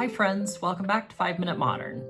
Hi friends, welcome back to 5 Minute Modern.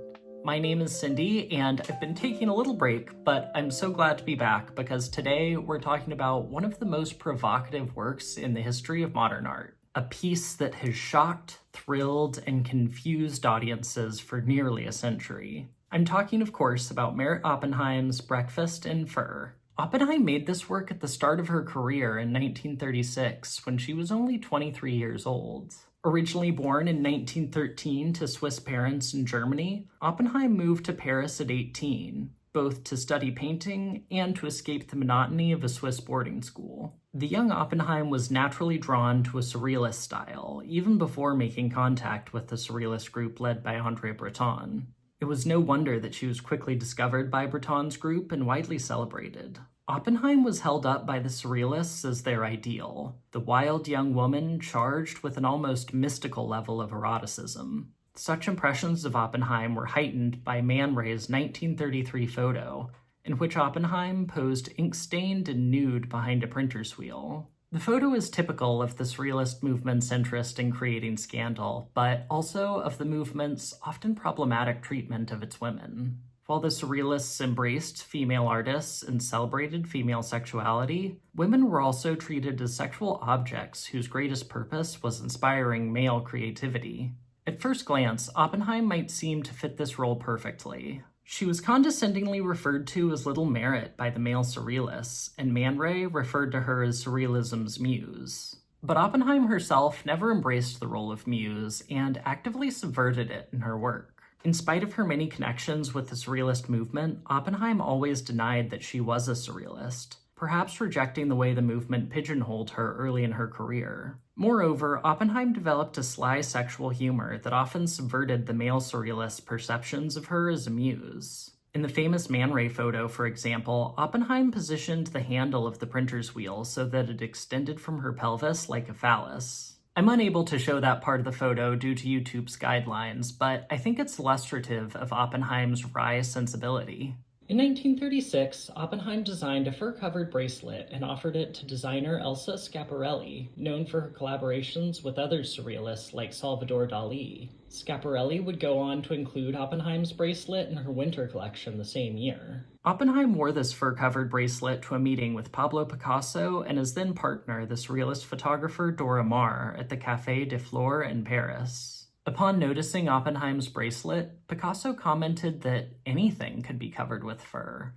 My name is Cindy, and I've been taking a little break, but I'm so glad to be back because today we're talking about one of the most provocative works in the history of modern art. A piece that has shocked, thrilled, and confused audiences for nearly a century. I'm talking, of course, about Meret Oppenheim's Breakfast in Fur. Oppenheim made this work at the start of her career in 1936 when she was only 23 years old. Originally born in 1913 to Swiss parents in Germany, Oppenheim moved to Paris at 18, both to study painting and to escape the monotony of a Swiss boarding school. The young Oppenheim was naturally drawn to a Surrealist style, even before making contact with the Surrealist group led by André Breton. It was no wonder that she was quickly discovered by Breton's group and widely celebrated. Oppenheim was held up by the Surrealists as their ideal, the wild young woman charged with an almost mystical level of eroticism. Such impressions of Oppenheim were heightened by Man Ray's 1933 photo, in which Oppenheim posed ink-stained and nude behind a printer's wheel. The photo is typical of the Surrealist movement's interest in creating scandal, but also of the movement's often problematic treatment of its women. While the Surrealists embraced female artists and celebrated female sexuality, women were also treated as sexual objects whose greatest purpose was inspiring male creativity. At first glance, Oppenheim might seem to fit this role perfectly. She was condescendingly referred to as Little Meret by the male Surrealists, and Man Ray referred to her as Surrealism's muse. But Oppenheim herself never embraced the role of muse and actively subverted it in her work. In spite of her many connections with the Surrealist movement, Oppenheim always denied that she was a Surrealist, perhaps rejecting the way the movement pigeonholed her early in her career. Moreover, Oppenheim developed a sly sexual humor that often subverted the male Surrealist perceptions of her as a muse. In the famous Man Ray photo, for example, Oppenheim positioned the handle of the printer's wheel so that it extended from her pelvis like a phallus. I'm unable to show that part of the photo due to YouTube's guidelines, but I think it's illustrative of Oppenheim's wry sensibility. In 1936, Oppenheim designed a fur-covered bracelet and offered it to designer Elsa Schiaparelli, known for her collaborations with other Surrealists like Salvador Dali. Schiaparelli would go on to include Oppenheim's bracelet in her winter collection the same year. Oppenheim wore this fur-covered bracelet to a meeting with Pablo Picasso and his then partner, the Surrealist photographer Dora Maar, at the Café des Fleurs in Paris. Upon noticing Oppenheim's bracelet, Picasso commented that anything could be covered with fur,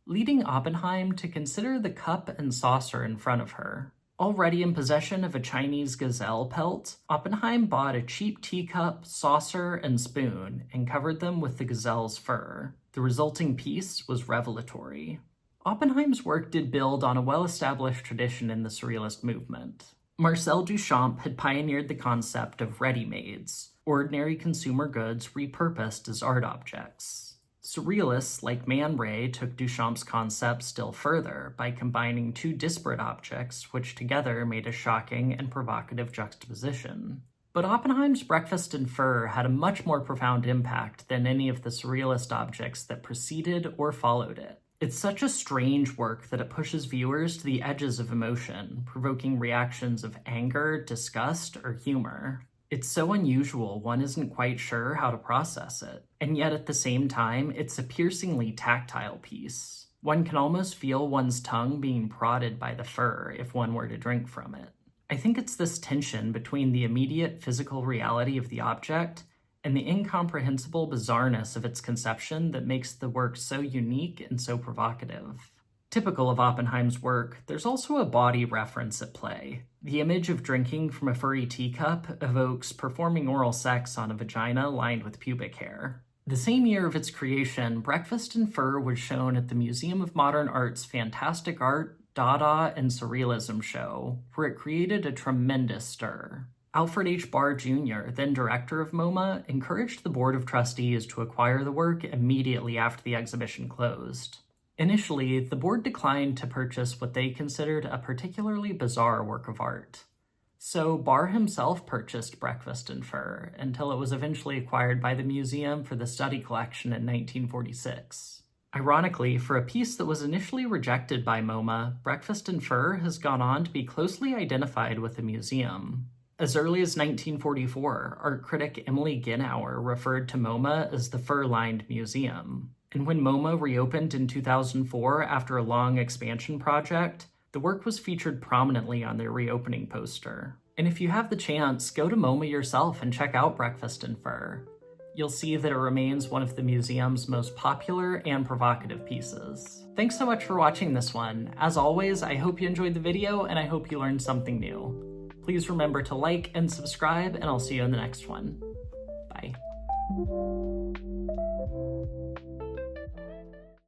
leading Oppenheim to consider the cup and saucer in front of her. Already in possession of a Chinese gazelle pelt, Oppenheim bought a cheap teacup, saucer, and spoon and covered them with the gazelle's fur. The resulting piece was revelatory. Oppenheim's work did build on a well-established tradition in the Surrealist movement. Marcel Duchamp had pioneered the concept of ready-mades, ordinary consumer goods repurposed as art objects. Surrealists like Man Ray took Duchamp's concept still further by combining two disparate objects which together made a shocking and provocative juxtaposition. But Oppenheim's Breakfast in Fur had a much more profound impact than any of the Surrealist objects that preceded or followed it. It's such a strange work that it pushes viewers to the edges of emotion, provoking reactions of anger, disgust, or humor. It's so unusual one isn't quite sure how to process it. And yet at the same time, it's a piercingly tactile piece. One can almost feel one's tongue being prodded by the fur if one were to drink from it. I think it's this tension between the immediate physical reality of the object and the incomprehensible bizarreness of its conception that makes the work so unique and so provocative. Typical of Oppenheim's work, there's also a body reference at play. The image of drinking from a furry teacup evokes performing oral sex on a vagina lined with pubic hair. The same year of its creation, Breakfast in Fur was shown at the Museum of Modern Art's Fantastic Art, Dada, and Surrealism show, where it created a tremendous stir. Alfred H. Barr Jr., then director of MoMA, encouraged the Board of Trustees to acquire the work immediately after the exhibition closed. Initially, the board declined to purchase what they considered a particularly bizarre work of art. So Barr himself purchased Breakfast in Fur until it was eventually acquired by the museum for the study collection in 1946. Ironically, for a piece that was initially rejected by MoMA, Breakfast in Fur has gone on to be closely identified with the museum. As early as 1944, art critic Emily Ginauer referred to MoMA as the fur-lined museum. And when MoMA reopened in 2004 after a long expansion project, the work was featured prominently on their reopening poster. And if you have the chance, go to MoMA yourself and check out Breakfast in Fur. You'll see that it remains one of the museum's most popular and provocative pieces. Thanks so much for watching this one. As always, I hope you enjoyed the video and I hope you learned something new. Please remember to like and subscribe, and I'll see you in the next one. Bye.